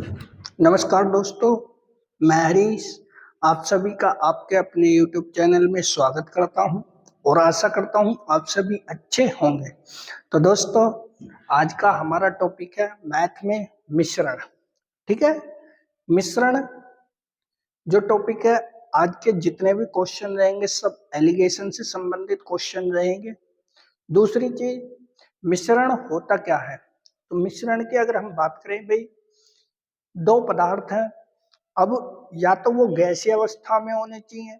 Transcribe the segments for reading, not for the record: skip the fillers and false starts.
नमस्कार दोस्तों, मैं हरीश आप सभी का आपके अपने YouTube चैनल में स्वागत करता हूं और आशा करता हूं आप सभी अच्छे होंगे। तो दोस्तों, आज का हमारा टॉपिक है मैथ में मिश्रण। ठीक है, मिश्रण जो टॉपिक है, आज के जितने भी क्वेश्चन रहेंगे सब एलिगेशन से संबंधित क्वेश्चन रहेंगे। दूसरी चीज, मिश्रण होता क्या है? तो मिश्रण की अगर हम बात करें भाई, दो पदार्थ हैं। अब या तो वो गैसीय अवस्था में होने चाहिए,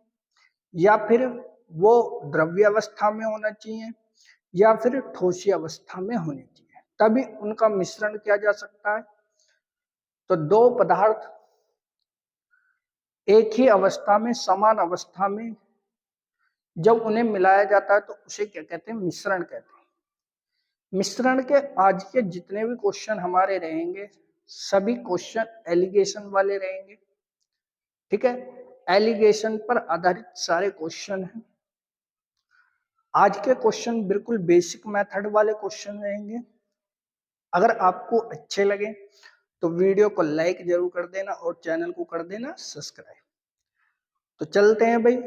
या फिर वो द्रव्य अवस्था में होना चाहिए, या फिर ठोसीय अवस्था में होनी चाहिए, तभी उनका मिश्रण किया जा सकता है। तो दो पदार्थ एक ही अवस्था में, समान अवस्था में जब उन्हें मिलाया जाता है तो उसे क्या कहते हैं? मिश्रण कहते हैं। मिश्रण के आज के जितने भी क्वेश्चन हमारे रहेंगे, सभी क्वेश्चन एलिगेशन वाले रहेंगे। ठीक है, एलिगेशन पर आधारित सारे क्वेश्चन हैं। आज के क्वेश्चन बिल्कुल बेसिक मेथड वाले क्वेश्चन रहेंगे। अगर आपको अच्छे लगे तो वीडियो को लाइक जरूर कर देना और चैनल को कर देना सब्सक्राइब। तो चलते हैं भाई,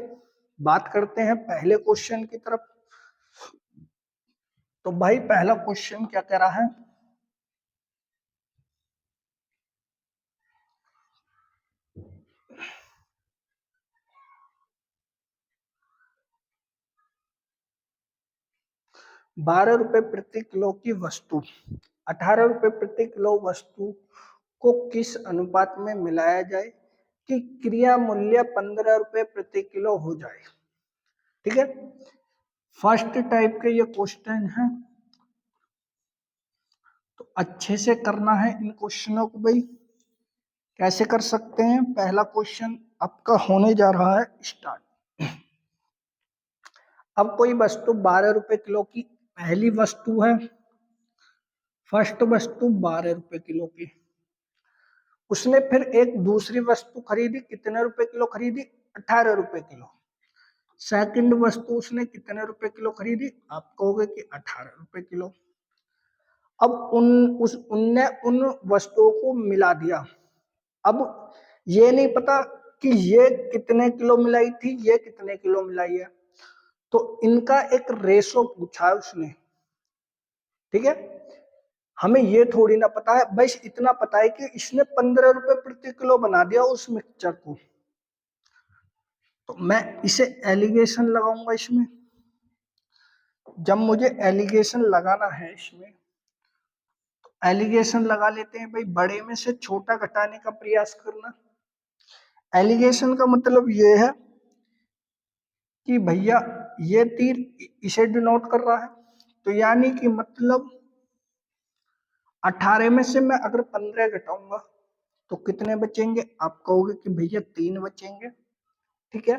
बात करते हैं पहले क्वेश्चन की तरफ। तो भाई पहला क्वेश्चन क्या कह रहा है? ₹12 प्रति किलो की वस्तु ₹18 प्रति किलो वस्तु को किस अनुपात में मिलाया जाए कि क्रिया मूल्य ₹15 प्रति किलो हो जाए। ठीक है, फर्स्ट टाइप के ये क्वेश्चन है, तो अच्छे से करना है इन क्वेश्चनों को भाई। कैसे कर सकते हैं? पहला क्वेश्चन आपका होने जा रहा है स्टार्ट। अब कोई वस्तु ₹12 किलो की पहली वस्तु है, फर्स्ट वस्तु ₹12 किलो की। उसने फिर एक दूसरी वस्तु खरीदी, कितने रुपए किलो खरीदी? ₹18 किलो। सेकंड वस्तु उसने कितने रुपए किलो खरीदी? आप कहोगे कि ₹18 किलो। अब उनने उन वस्तुओं को मिला दिया। अब ये नहीं पता कि ये कितने किलो मिलाई थी, ये कितने किलो मिलाई है, तो इनका एक रेशो पूछा है उसने। ठीक है, हमें ये थोड़ी ना पता है, बस इतना पता है कि इसने ₹15 प्रति किलो बना दिया उस मिक्सचर को। तो मैं इसे एलिगेशन लगाऊंगा इसमें। जब मुझे एलिगेशन लगाना है इसमें, तो एलिगेशन लगा लेते हैं भाई। बड़े में से छोटा घटाने का प्रयास करना। एलिगेशन का मतलब ये है कि भैया ये तीर इसे डिनोट कर रहा है, तो यानी कि मतलब 18 में से मैं अगर 15 घटाऊंगा तो कितने बचेंगे? आप कहोगे कि भैया 3 बचेंगे। ठीक है,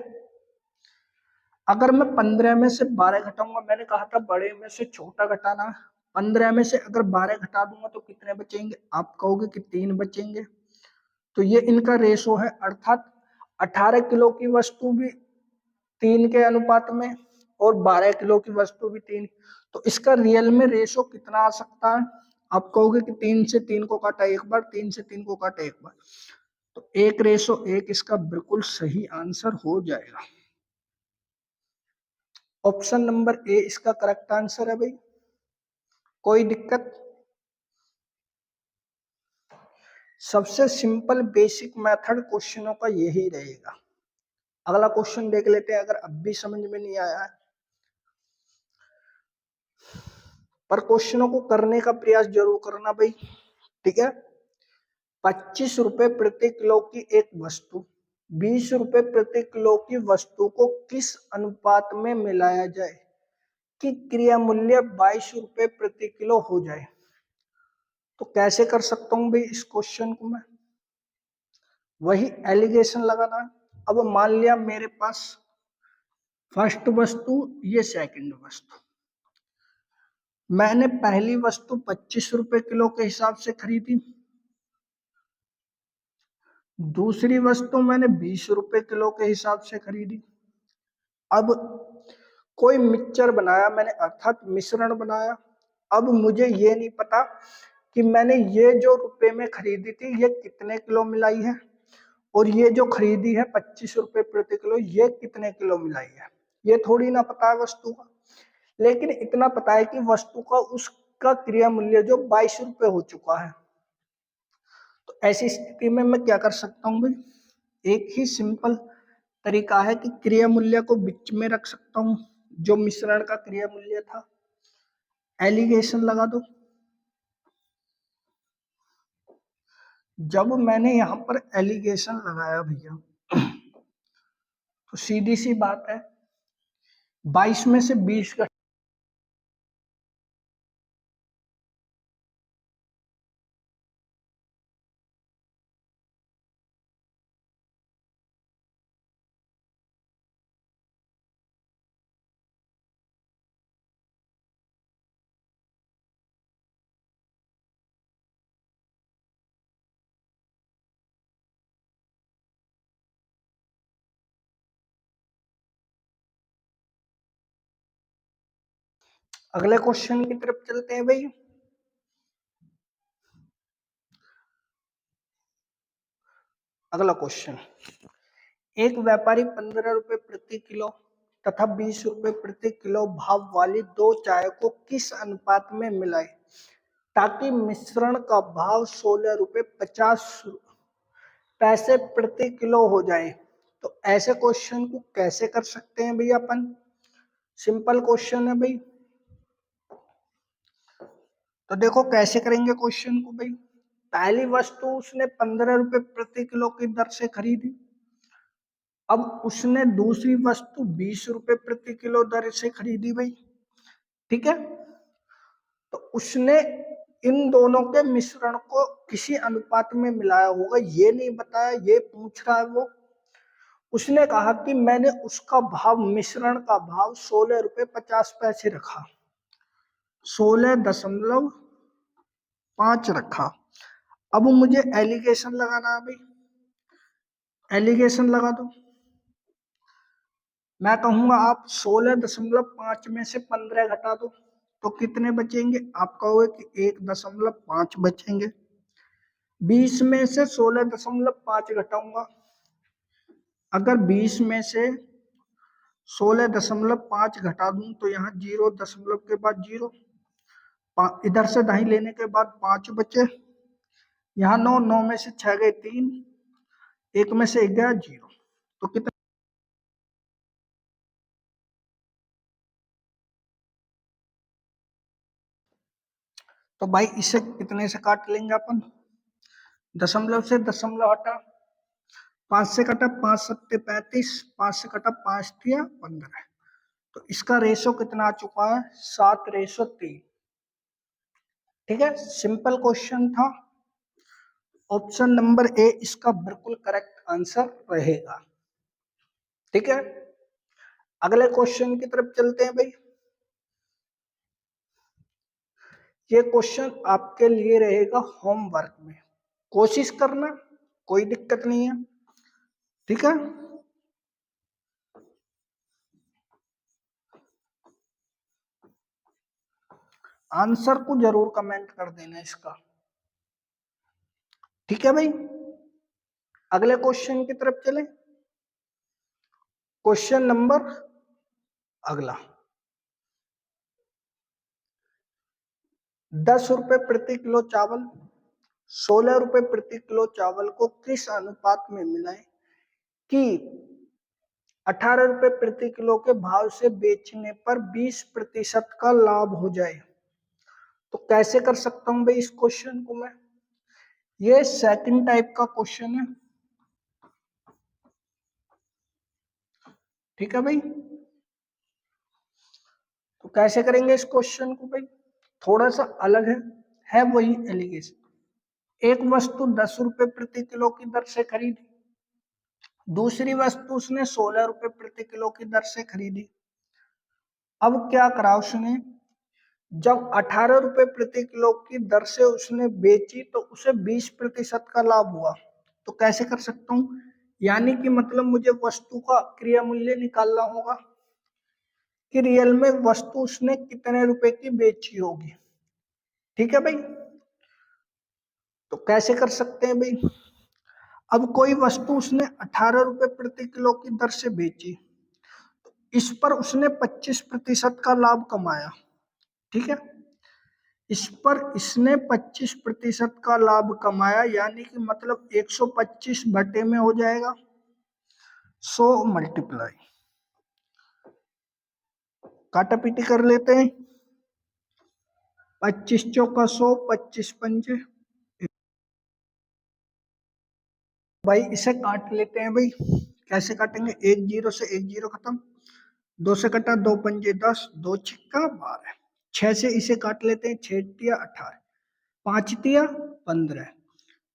अगर मैं 15 में से 12 घटाऊंगा, मैंने कहा था बड़े में से छोटा घटाना, 15 में से अगर 12 घटा दूंगा तो कितने बचेंगे? आप कहोगे कि 3 बचेंगे। तो ये इनका रेशो है, अर्थात 18 किलो की वस्तु भी 3 के अनुपात में और 12 किलो की वस्तु भी 3। तो इसका रियल में रेशो कितना आ सकता है? आप कहोगे कि 3 से 3 को काटा एक बार, 3 से 3 को काटा एक बार, तो 1:1 इसका बिल्कुल सही आंसर हो जाएगा। ऑप्शन नंबर ए इसका करेक्ट आंसर है भाई। कोई दिक्कत? सबसे सिंपल बेसिक मेथड क्वेश्चनों का यही रहेगा। अगला क्वेश्चन देख लेते हैं, अगर अब भी समझ में नहीं आया है, पर क्वेश्चनों को करने का प्रयास जरूर करना भाई। ठीक है, ₹25 प्रति किलो की एक वस्तु ₹20 प्रति किलो की वस्तु को किस अनुपात में मिलाया जाए कि क्रिया मूल्य ₹22 प्रति किलो हो जाए। तो कैसे कर सकता हूं भाई इस क्वेश्चन को मैं? वही एलिगेशन लगाना है। अब मान लिया मेरे पास फर्स्ट वस्तु, ये सेकंड वस्तु। मैंने पहली वस्तु ₹25 किलो के हिसाब से खरीदी, दूसरी वस्तु मैंने ₹20 किलो के हिसाब से खरीदी। अब कोई मिक्सचर बनाया मैंने, अर्थात मिश्रण बनाया। अब मुझे ये नहीं पता कि मैंने ये जो रुपए में खरीदी थी ये कितने किलो मिलाई है, और ये जो खरीदी है 25 रुपए प्रति किलो ये कितने किलो मिलाई है। ये थोड़ी ना पता है वस्तु का, लेकिन इतना पता है कि वस्तु का उसका क्रिया मूल्य जो 22 रुपए हो चुका है। तो ऐसी स्थिति में मैं क्या कर सकता हूँ भाई, एक ही सिंपल तरीका है कि क्रिया मूल्य को बीच में रख सकता हूँ, जो मिश्रण का क्रिया मूल्य था, एलिगेशन लगा दो। जब मैंने यहां पर एलिगेशन लगाया भैया, तो सीधी सी बात है 22 में से 20 का अगले क्वेश्चन की तरफ चलते हैं भाई। अगला क्वेश्चन, एक व्यापारी 15 रुपए प्रति किलो तथा 20 रुपए प्रति किलो भाव वाली दो चाय को किस अनुपात में मिलाए ताकि मिश्रण का भाव 16 रुपए 50 पैसे प्रति किलो हो जाए। तो ऐसे क्वेश्चन को कैसे कर सकते हैं भैया अपन, सिंपल क्वेश्चन है भाई। तो देखो कैसे करेंगे क्वेश्चन को भाई। पहली वस्तु उसने 15 रुपए प्रति किलो की दर से खरीदी, अब उसने दूसरी वस्तु 20 रुपए प्रति किलो दर से खरीदी भाई, ठीक है। तो उसने इन दोनों के मिश्रण को किसी अनुपात में मिलाया होगा, ये नहीं बताया, ये पूछ रहा है वो। उसने कहा कि मैंने उसका भाव, मिश्रण का भाव 16 रुपए 50 पैसे रखा, 16.5 रखा। अब मुझे एलिगेशन लगाना है भाई, एलिगेशन लगा दो। मैं कहूंगा आप 16.5 में से 15 घटा दो, तो कितने बचेंगे, आप कहोगे कि 1.5 बचेंगे। 20 में से 16.5 घटाऊंगा, अगर 20 में से 16.5 घटा दूं तो यहाँ 0 दशमलव के बाद 0, इधर से दही लेने के बाद 5 बचे, यहाँ 9, 9 में से 6 गए 3, 1 में से 1 गया 0, तो कितना। तो भाई इसे कितने से काट लेंगे अपन, दशमलव से दशमलव हटा, 5 से कटा 5 सत्ते 35, 5 से कटा 5 तिया 15, तो इसका रेशो कितना आ चुका है, 7:3। ठीक है, सिंपल क्वेश्चन था। ऑप्शन नंबर ए इसका बिल्कुल करेक्ट आंसर रहेगा। ठीक है, अगले क्वेश्चन की तरफ चलते हैं भाई। ये क्वेश्चन आपके लिए रहेगा होमवर्क में, कोशिश करना, कोई दिक्कत नहीं है, ठीक है। आंसर को जरूर कमेंट कर देना इसका, ठीक है भाई। अगले क्वेश्चन की तरफ चलें। क्वेश्चन नंबर अगला, 10 रुपए प्रति किलो चावल 16 रुपए प्रति किलो चावल को किस अनुपात में मिलाएं कि 18 रुपए प्रति किलो के भाव से बेचने पर 20% का लाभ हो जाए। तो कैसे कर सकता हूं भाई इस क्वेश्चन को मैं, ये सेकंड टाइप का क्वेश्चन है, ठीक है भाई। तो कैसे करेंगे इस क्वेश्चन को भाई, थोड़ा सा अलग है वही एलिगेशन। एक वस्तु 10 रुपए प्रति किलो की दर से खरीदी, दूसरी वस्तु उसने 16 रुपए प्रति किलो की दर से खरीदी। अब क्या करा उसने, जब 18 रुपए प्रति किलो की दर से उसने बेची तो उसे 20% का लाभ हुआ। तो कैसे कर सकता हूं, यानी कि मतलब मुझे वस्तु का क्रिया मूल्य निकालना होगा कि रियल में वस्तु उसने कितने रुपए की बेची होगी, ठीक है भाई। तो कैसे कर सकते हैं भाई? अब कोई वस्तु उसने 18 रुपए प्रति किलो की दर से बेची, इस पर उसने 25% का लाभ कमाया। ठीक है, इस पर इसने 25% का लाभ कमाया, यानी कि मतलब 125 बटे में हो जाएगा 100 मल्टीप्लाई, काटा पीटी कर लेते हैं। 25 चौका 100, 25 पंजे, भाई इसे काट लेते हैं भाई। कैसे काटेंगे? एक जीरो से एक जीरो खत्म, दो से कटा, दो पंजे 10, दो छिक्का 12, 6 से इसे काट लेते हैं, 6 तिया 18, 5 तिया 15।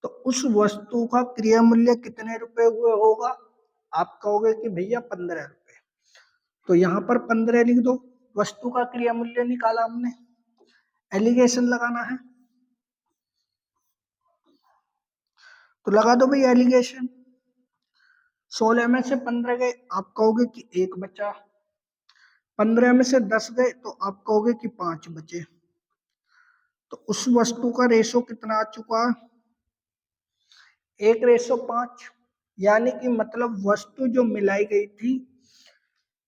तो उस वस्तु का क्रिया मूल्य कितने रुपए हुए होगा? आप कहोगे कि भैया 15 रुपए, तो यहाँ पर 15 लिख दो। वस्तु का क्रिया मूल्य निकाला हमने, एलिगेशन लगाना है तो लगा दो भाई एलिगेशन। 16 में से 15 गए, आप कहोगे कि एक बचा। 15 में से 10 गए तो आप कहोगे कि 5 बचे। तो उस वस्तु का रेशो कितना आ चुका? 1:5, यानी कि मतलब वस्तु जो मिलाई गई थी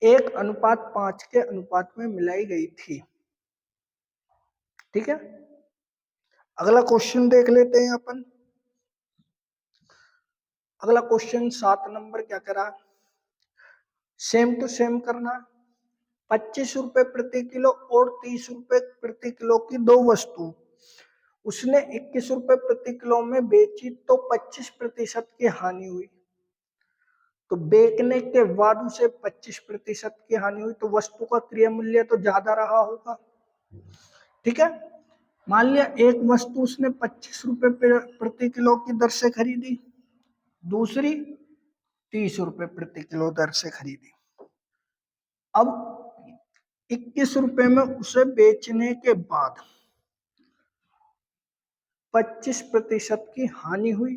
1:5 के अनुपात में मिलाई गई थी। ठीक है, अगला क्वेश्चन देख लेते हैं अपन। अगला क्वेश्चन 7 नंबर क्या करा? सेम टू सेम करना। 25 रुपए प्रति किलो और 30 रुपए प्रति किलो की दो वस्तु उसने 21 रुपए प्रति किलो में बेची, तो 25% की हानि हुई। तो बेचने के बाद उसे 25% की हानि हुई, तो वस्तु का क्रय मूल्य तो ज्यादा रहा होगा। ठीक है, मान लिया एक वस्तु उसने 25 रुपए प्रति किलो की दर से खरीदी, दूसरी 30 रुपए प्रति किलो दर से खरीदी। अब 21 रुपए में उसे बेचने के बाद 25% की हानि हुई,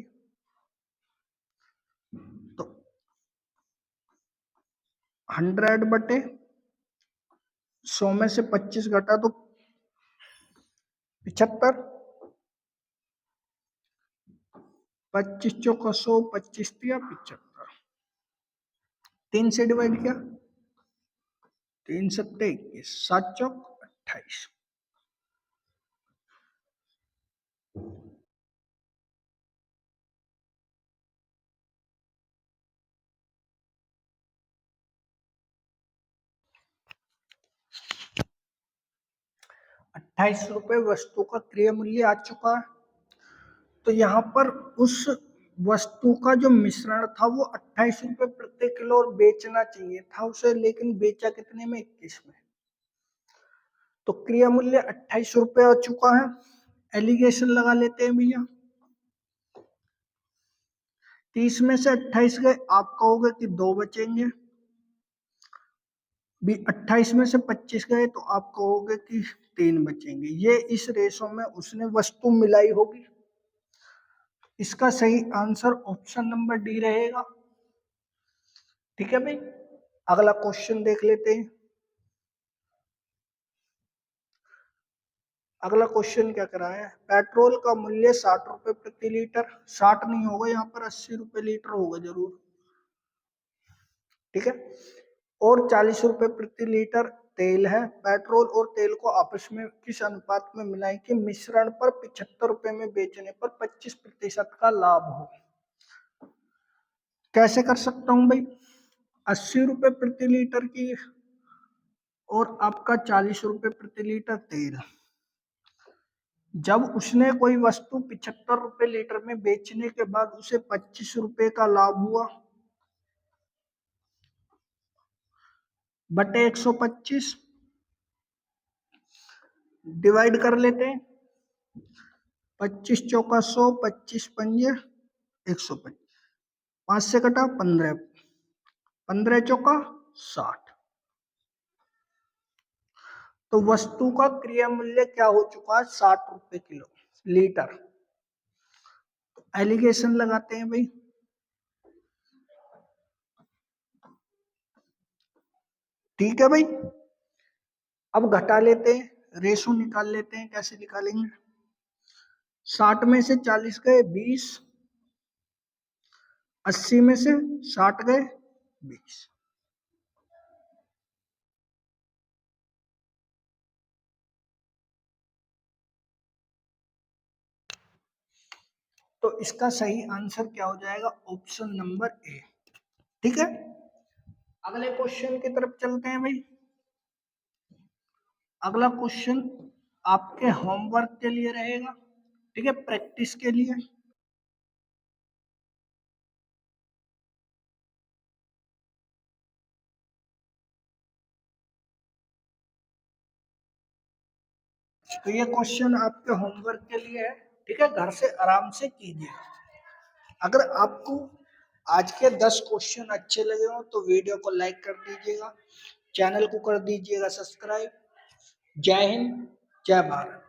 तो 100 बटे 100 में से 25 घटा तो 75, 25 चौका 100, 25 दिया 75, 3 से डिवाइड किया, 3 सत्ते 21, 7 चौक 28। 28 रुपए वस्तु का क्रय मूल्य आ चुका है। तो यहाँ पर उस वस्तु का जो मिश्रण था वो 28 रुपए प्रति किलो और बेचना चाहिए था उसे, लेकिन बेचा कितने में? 21 में। तो क्रय मूल्य 28 रुपए आ चुका है। एलिगेशन लगा लेते हैं भैया। 30 में से 28 गए, आप कहोगे कि 2 बचेंगे। 28 में से 25 गए तो आप कहोगे कि 3 बचेंगे। ये इस रेशो में उसने वस्तु मिलाई होगी। इसका सही आंसर ऑप्शन नंबर डी रहेगा। ठीक है भाई, अगला क्वेश्चन देख लेते हैं। अगला क्वेश्चन क्या करा है? पेट्रोल का मूल्य 60 रुपए प्रति लीटर, 60 नहीं होगा यहाँ पर, 80 रुपए लीटर होगा जरूर। ठीक है, और 40 रुपए प्रति लीटर तेल है। पेट्रोल और तेल को आपस में किस अनुपात में मिलाएं कि मिश्रण पर 75 रुपए में बेचने पर 25% का लाभ हो? कैसे कर सकता हूं भाई? 80 रुपए प्रति लीटर की और आपका 40 रुपए प्रति लीटर तेल, जब उसने कोई वस्तु 75 रुपए लीटर में बेचने के बाद उसे 25 रुपए का लाभ हुआ, बटे 125, डिवाइड कर लेते हैं। 25 चौका 100, 25 पंजे 125, 5 से कटा 15, 15 चौका 60। तो वस्तु का क्रय मूल्य क्या हो चुका है? 60 रुपए किलो लीटर। तो एलिगेशन लगाते हैं भाई। ठीक है भाई, अब घटा लेते हैं, रेशो निकाल लेते हैं। कैसे निकालेंगे? 60 में से 40 गए 20, 80 में से 60 गए 20। तो इसका सही आंसर क्या हो जाएगा? Option number A. ठीक है, अगले क्वेश्चन की तरफ चलते हैं भाई। अगला क्वेश्चन आपके होमवर्क के लिए रहेगा, ठीक है, प्रैक्टिस के लिए। तो ये क्वेश्चन आपके होमवर्क के लिए है, ठीक है, घर से आराम से कीजिए। अगर आपको आज के 10 क्वेश्चन अच्छे लगे हो तो वीडियो को लाइक कर दीजिएगा, चैनल को कर दीजिएगा सब्सक्राइब। जय हिंद, जय भारत।